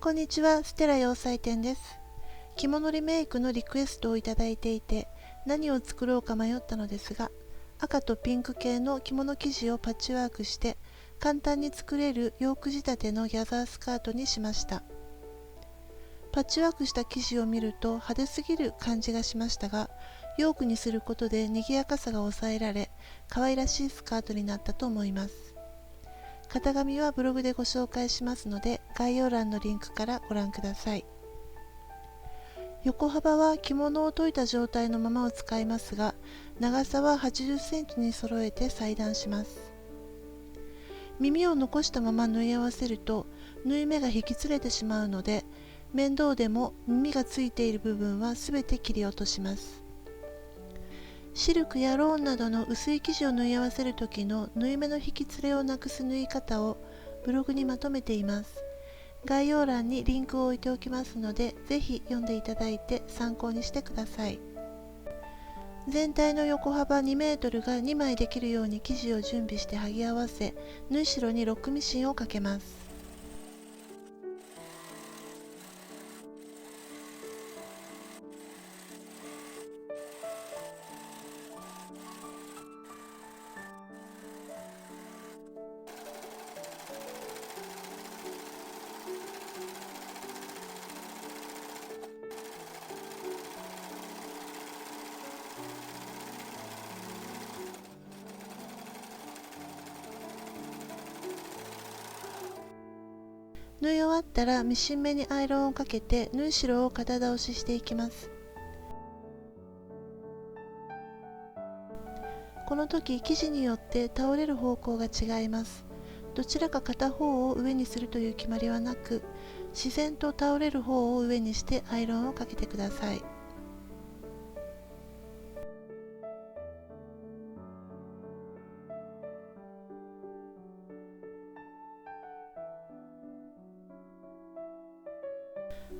こんにちは、ステラ洋裁店です。着物リメイクのリクエストをいただいていて、何を作ろうか迷ったのですが、赤とピンク系の着物生地をパッチワークして簡単に作れるヨーク仕立てのギャザースカートにしました。パッチワークした生地を見ると派手すぎる感じがしましたが、ヨークにすることで賑やかさが抑えられ、可愛らしいスカートになったと思います。型紙はブログでご紹介しますので、概要欄のリンクからご覧ください。横幅は着物を解いた状態のままを使いますが、長さは80センチに揃えて裁断します。耳を残したまま縫い合わせると縫い目が引きつれてしまうので、面倒でも耳がついている部分はすべて切り落とします。シルクやローンなどの薄い生地を縫い合わせる時の縫い目の引きつれをなくす縫い方をブログにまとめています。概要欄にリンクを置いておきますので、ぜひ読んでいただいて参考にしてください。全体の横幅2メートルが2枚できるように生地を準備して剥ぎ合わせ、縫い代にロックミシンをかけます。縫い終わったらミシン目にアイロンをかけて縫い代を肩倒ししていきます。この時生地によって倒れる方向が違います。どちらか片方を上にするという決まりはなく、自然と倒れる方を上にしてアイロンをかけてください。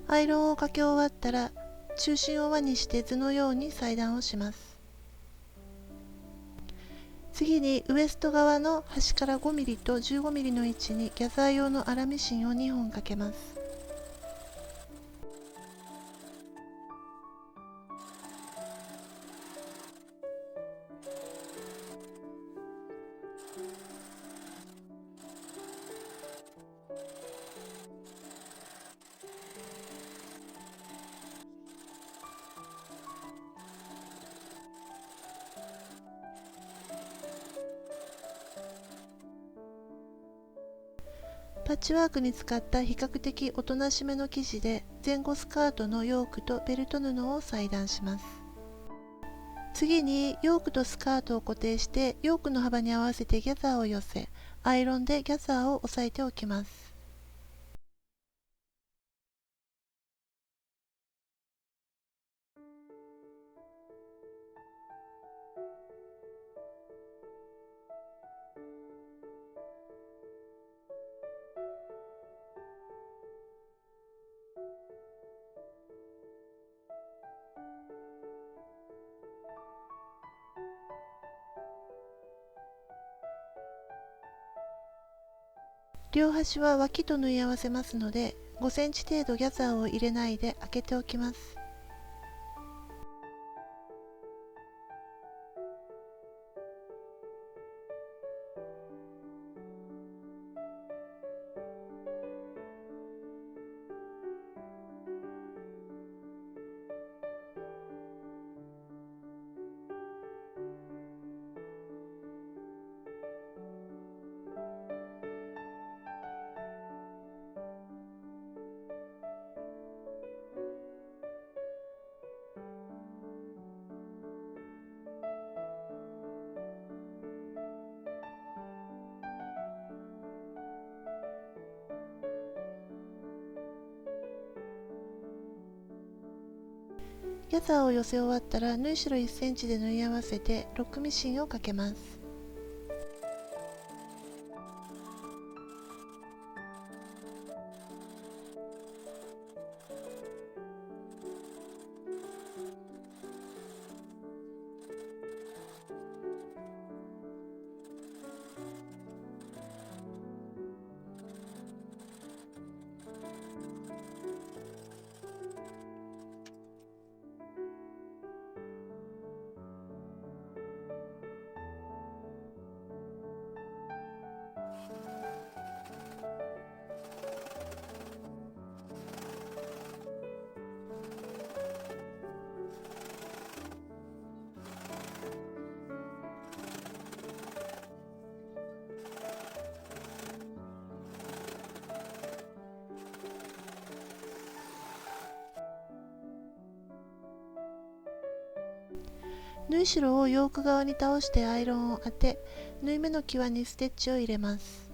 アイロンをかけ終わったら、中心を輪にして図のように裁断をします。次にウエスト側の端から 5mm と 15mm の位置にギャザー用の粗ミシンを2本かけます。パッチワークに使った比較的おとなしめの生地で前後スカートのヨークとベルト布を裁断します。次にヨークとスカートを固定してヨークの幅に合わせてギャザーを寄せ、アイロンでギャザーを押さえておきます。両端は脇と縫い合わせますので、5センチ程度ギャザーを入れないで開けておきます。ギャザーを寄せ終わったら縫い代1センチで縫い合わせてロックミシンをかけます。縫い代をヨーク側に倒してアイロンを当て、縫い目の際にステッチを入れます。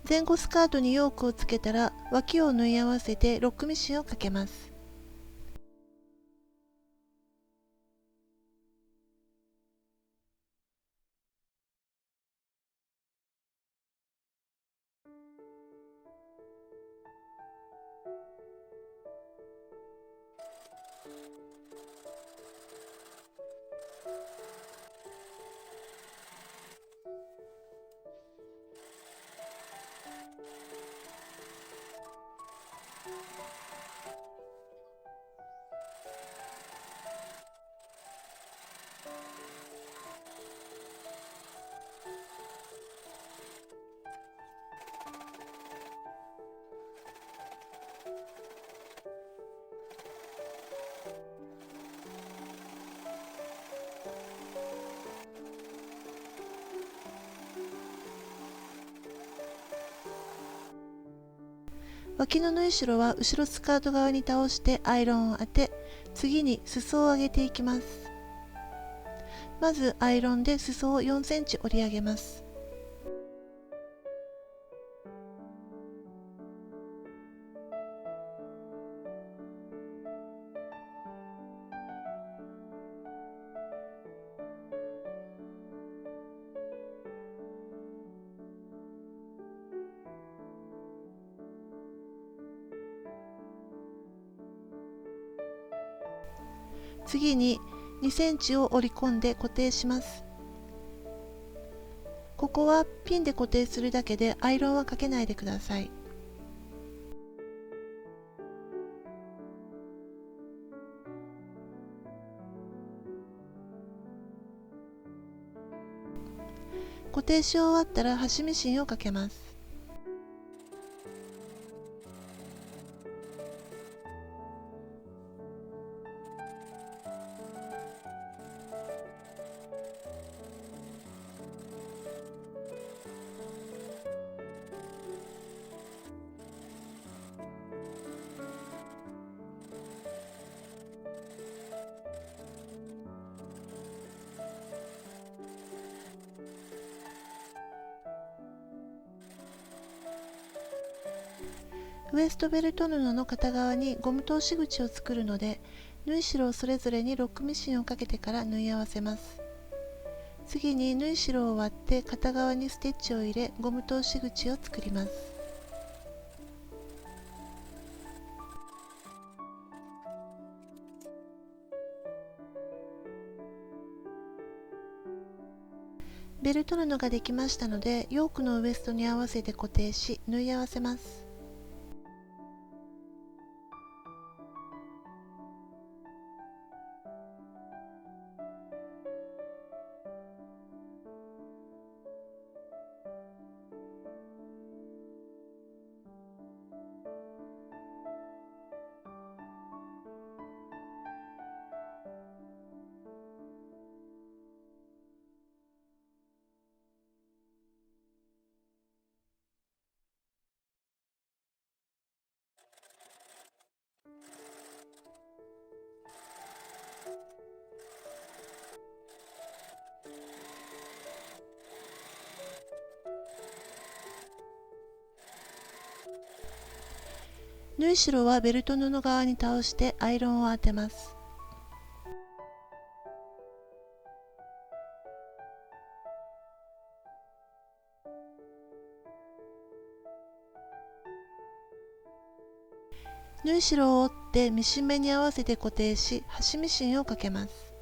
前後スカートにヨークをつけたら、脇を縫い合わせてロックミシンをかけます。脇の縫い代は後ろスカート側に倒してアイロンを当て、次に裾を上げていきます。まずアイロンで裾を4センチ折り上げます。次に2センチを折り込んで固定します。ここはピンで固定するだけでアイロンはかけないでください。固定し終わったら端ミシンをかけます。ウエストベルト布の片側にゴム通し口を作るので、縫い代をそれぞれにロックミシンをかけてから縫い合わせます。次に縫い代を割って片側にステッチを入れ、ゴム通し口を作ります。ベルト布ができましたので、ヨークのウエストに合わせて固定し、縫い合わせます。縫い代はベルト布側に倒してアイロンを当てます。縫い代を折ってミシン目に合わせて固定し、端ミシンをかけます。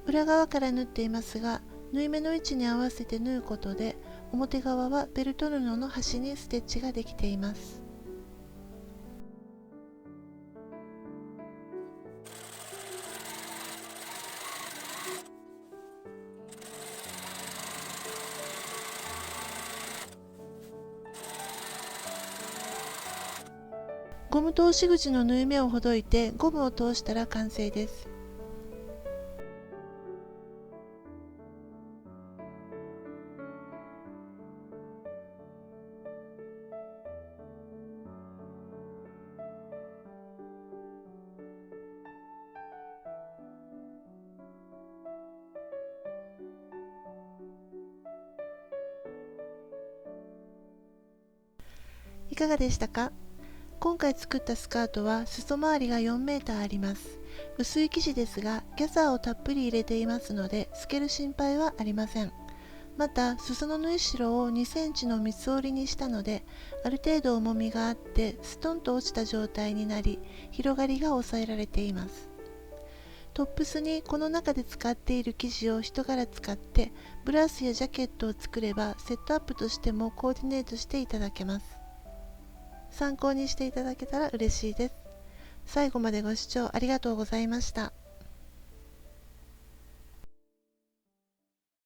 裏側から縫っていますが、縫い目の位置に合わせて縫うことで、表側はベルト布の端にステッチができています。ゴム通し口の縫い目をほどいてゴムを通したら完成です。いかがでしたか？今回作ったスカートは裾周りが4メーターあります。薄い生地ですが、ギャザーをたっぷり入れていますので、透ける心配はありません。また、裾の縫い代を2センチの三つ折りにしたので、ある程度重みがあって、ストンと落ちた状態になり、広がりが抑えられています。トップスにこの中で使っている生地を一柄使って、ブラウスやジャケットを作れば、セットアップとしてもコーディネートしていただけます。参考にしていただけたら嬉しいです。最後までご視聴ありがとうございました。